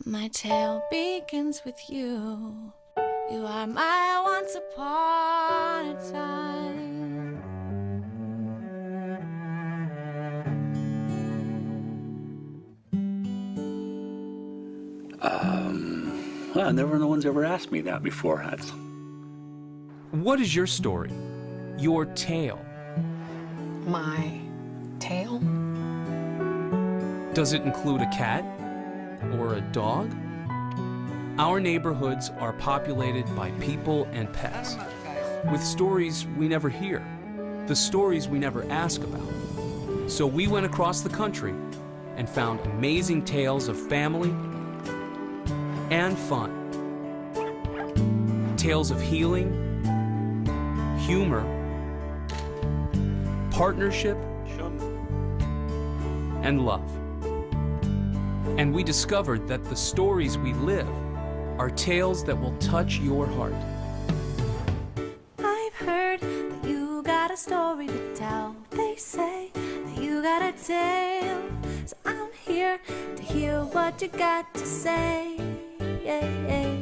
My tale begins with you. You are my once upon a time. Well, no one's ever asked me that before. What is your story? Your tale? My tale? Does it include a cat? Or a dog? Our neighborhoods are populated by people and pets, with stories we never hear, the stories we never ask about. So we went across the country and found amazing tales of family and fun. Tales of healing, humor, partnership, and love. And we discovered that the stories we live are tales that will touch your heart. I've heard that you got a story to tell. They say that you got a tale. So I'm here to hear what you got to say. Yeah, yeah,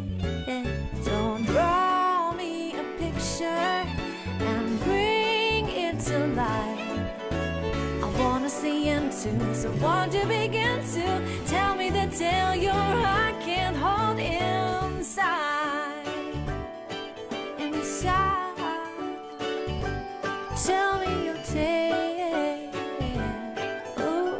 yeah. So draw me a picture and bring it to life. I wanna see into, so won't you begin to tell me the tale your heart can't hold inside. Inside. Tell me your tale. Ooh.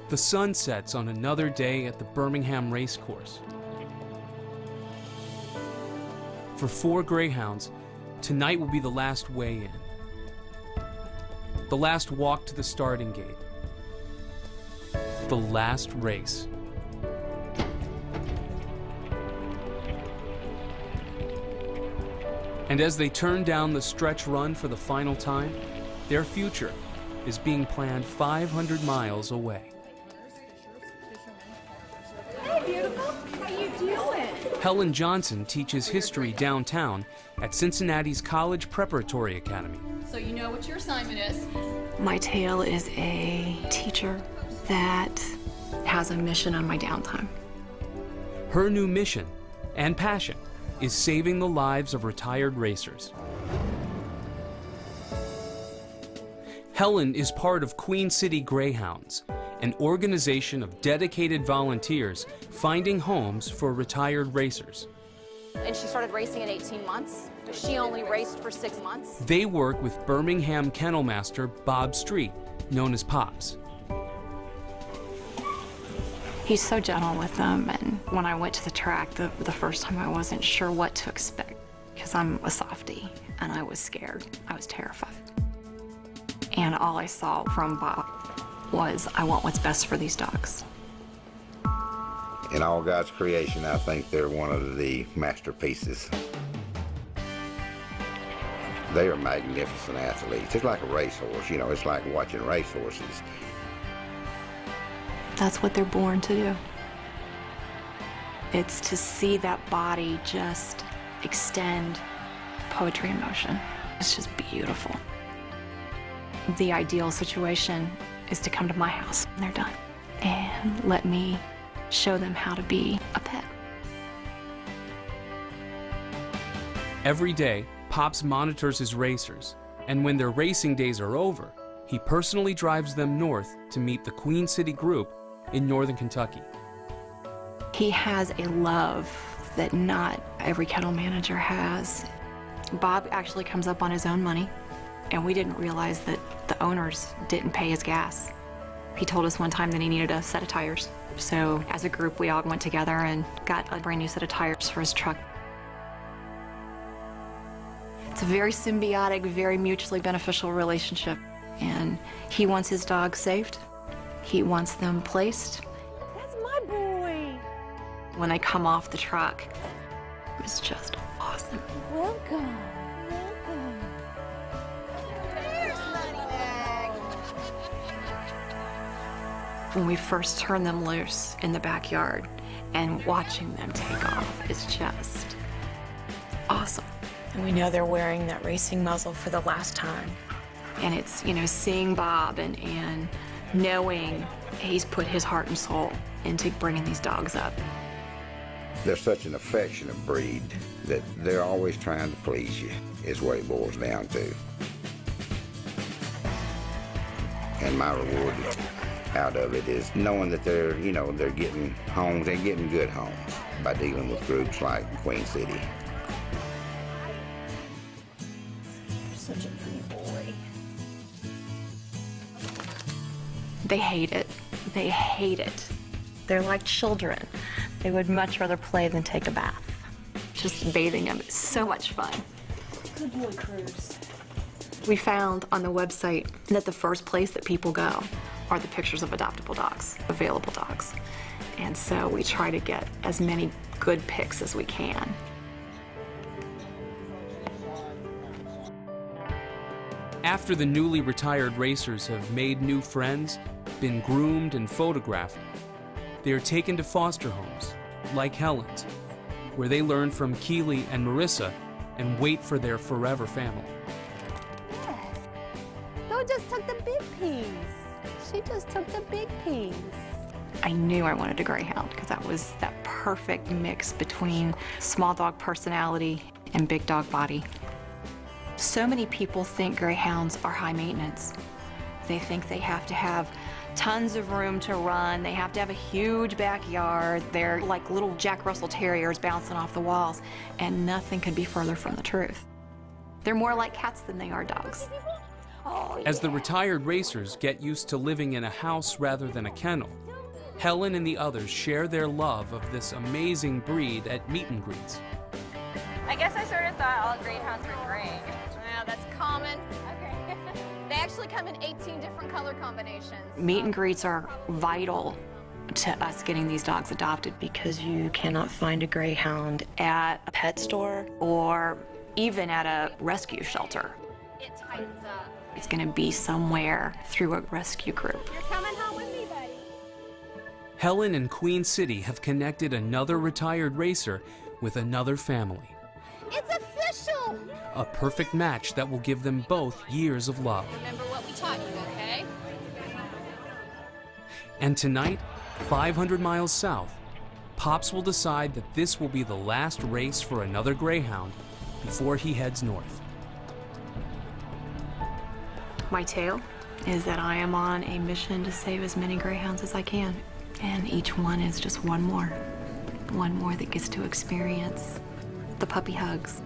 The sun sets on another day at the Birmingham Racecourse. For 4 greyhounds, tonight will be the last weigh-in. The last walk to the starting gate. The last race. And as they turn down the stretch run for the final time, their future is being planned 500 miles away. Hey, beautiful. How you doing? Helen Johnson teaches history downtown at Cincinnati's College Preparatory Academy. So you know what your assignment is. My tale is a teacher that has a mission on my downtime. Her new mission and passion is saving the lives of retired racers. Helen is part of Queen City Greyhounds, an organization of dedicated volunteers finding homes for retired racers. And she started racing at 18 months. She only raced for 6 months. They work with Birmingham kennel master Bob Street, known as Pops. He's so gentle with them, and when I went to the track the first time, I wasn't sure what to expect because I'm a softie and I was scared. I was terrified. And all I saw from Bob was, I want what's best for these dogs. In all God's creation, I think they're one of the masterpieces. They are magnificent athletes. It's like a racehorse, you know, it's like watching racehorses. That's what they're born to do. It's to see that body just extend poetry in motion. It's just beautiful. The ideal situation is to come to my house when they're done and let me show them how to be a pet. Every day, Pops monitors his racers, and when their racing days are over, he personally drives them north to meet the Queen City group in northern Kentucky. He has a love that not every kennel manager has. Bob actually comes up on his own money, and we didn't realize that the owners didn't pay his gas. He told us one time that he needed a set of tires. So as a group, we all went together and got a brand new set of tires for his truck. It's a very symbiotic, very mutually beneficial relationship. And he wants his dogs saved. He wants them placed. That's my boy. When they come off the truck, it's just awesome. Welcome. When we first turn them loose in the backyard and watching them take off is just awesome. We know they're wearing that racing muzzle for the last time. And it's, you know, seeing Bob and knowing he's put his heart and soul into bringing these dogs up. They're such an affectionate breed that they're always trying to please you, is what it boils down to. And my reward out of it is knowing that they're, you know, they're getting homes, they're getting good homes by dealing with groups like Queen City. Such a pretty boy. They hate it. They hate it. They're like children. They would much rather play than take a bath. Just bathing them is so much fun. Good boy, Cruz. We found on the website that the first place that people go are the pictures of adoptable dogs, available dogs. And so we try to get as many good pics as we can. After the newly retired racers have made new friends, been groomed and photographed, they are taken to foster homes, like Helen's, where they learn from Keely and Marissa and wait for their forever family. They'll just took the big piece. She just took the big piece. I knew I wanted a greyhound because that was that perfect mix between small dog personality and big dog body. So many people think greyhounds are high maintenance. They think they have to have tons of room to run. They have to have a huge backyard. They're like little Jack Russell Terriers bouncing off the walls, and nothing could be further from the truth. They're more like cats than they are dogs. As the retired racers get used to living in a house rather than a kennel, Helen and the others share their love of this amazing breed at meet and greets. I guess I sort of thought all greyhounds were gray. Yeah, that's common. Okay. They actually come in 18 different color combinations. Meet and greets are vital to us getting these dogs adopted because you cannot find a greyhound at a pet store or even at a rescue shelter. It tightens up. It's going to be somewhere through a rescue group. You're coming home with me, buddy. Helen and Queen City have connected another retired racer with another family. It's official. A perfect match that will give them both years of love. Remember what we taught you, okay? And tonight, 500 miles south, Pops will decide that this will be the last race for another greyhound before he heads north. My tale is that I am on a mission to save as many greyhounds as I can. And each one is just one more that gets to experience the puppy hugs.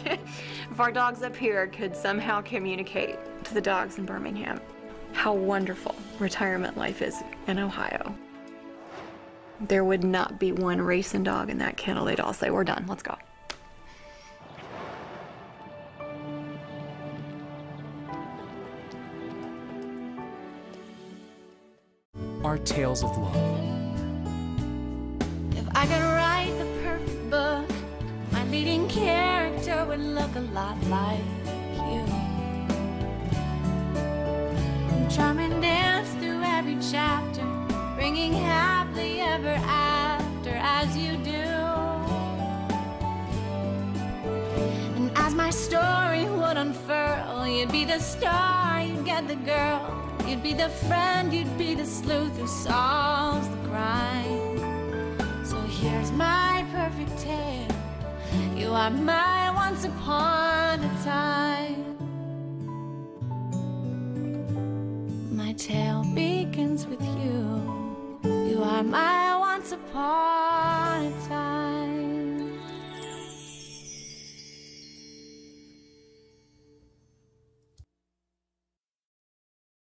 If our dogs up here could somehow communicate to the dogs in Birmingham how wonderful retirement life is in Ohio, there would not be one racing dog in that kennel. They'd all say, "We're done, let's go." Our tales of love. If I could write the perfect book, my leading character would look a lot like you. Charm and dance through every chapter, bringing happily ever after as you do. And as my story would unfurl, you'd be the star, you'd get the girl. You'd be the friend, you'd be the sleuth who solves the crime. So here's my perfect tale. You are my once upon a time. My tale begins with you. You are my once upon a time.